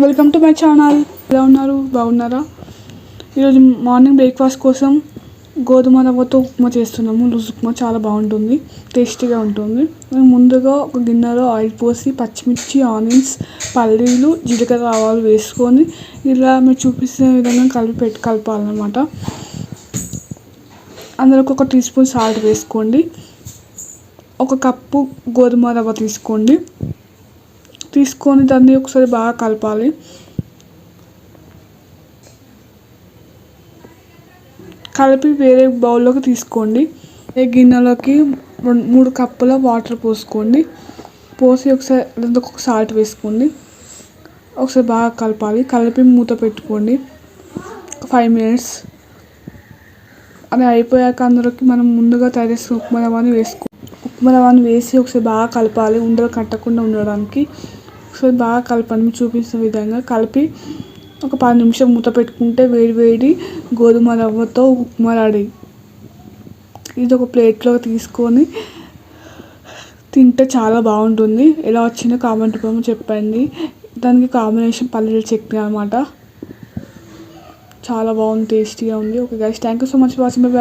Welcome to my channel. ఎలా ఉన్నారు? బాగున్నారా? ఈరోజు మార్నింగ్ బ్రేక్ఫాస్ట్ కోసం గోధుమ రవ్వతో ఉప్మా చేస్తున్నాము. లూజ్ ఉప్మా చాలా బాగుంటుంది, టేస్టీగా ఉంటుంది. ముందుగా ఒక గిన్నెలో ఆయిల్ పోసి పచ్చిమిర్చి, ఆనియన్స్, పల్లీలు, జీలకర్ర, ఆవాలు వేసుకొని ఇలా మీరు చూపిస్తున్న విధంగా కలపాలన్నమాట. అందులోకి ఒక టీ స్పూన్ సాల్ట్ వేసుకోండి. ఒక కప్పు గోధుమ రవ్వ తీసుకొని దాన్ని ఒకసారి బాగా కలపాలి. కలిపి వేరే బౌల్లోకి తీసుకోండి. ఏ గిన్నెలోకి 3 కప్పుల వాటర్ పోసుకోండి. పోసి ఒకసారి దాంట్లో ఒక సాల్ట్ వేసుకోండి. ఒకసారి బాగా కలపాలి. కలిపి మూత పెట్టుకోండి 5 మినిట్స్. అది అయిపోయాక అందులోకి మనం ముందుగా తయారు చేసిన ఉప్మా రవ్వని వేసి ఒకసారి బాగా కలపాలి, ఉండలు కట్టకుండా ఉండడానికి. ఒకసారి బాగా కలపండి. చూపించిన విధంగా కలిపి ఒక 10 నిమిషాలు మూత పెట్టుకుంటే వేడి గోధుమ రవ్వతో ఉప్మా రెడీ. ఇది ఒక ప్లేట్లో తీసుకొని తింటే చాలా బాగుంటుంది. ఎలా వచ్చిందో కామెంట్ రూపంలో చెప్పండి. దానికి కాంబినేషన్ పల్లీల చట్నీ అన్నమాట. చాలా బాగుంది, టేస్టీగా ఉంది. Okay guys, thank you so much for watching. By.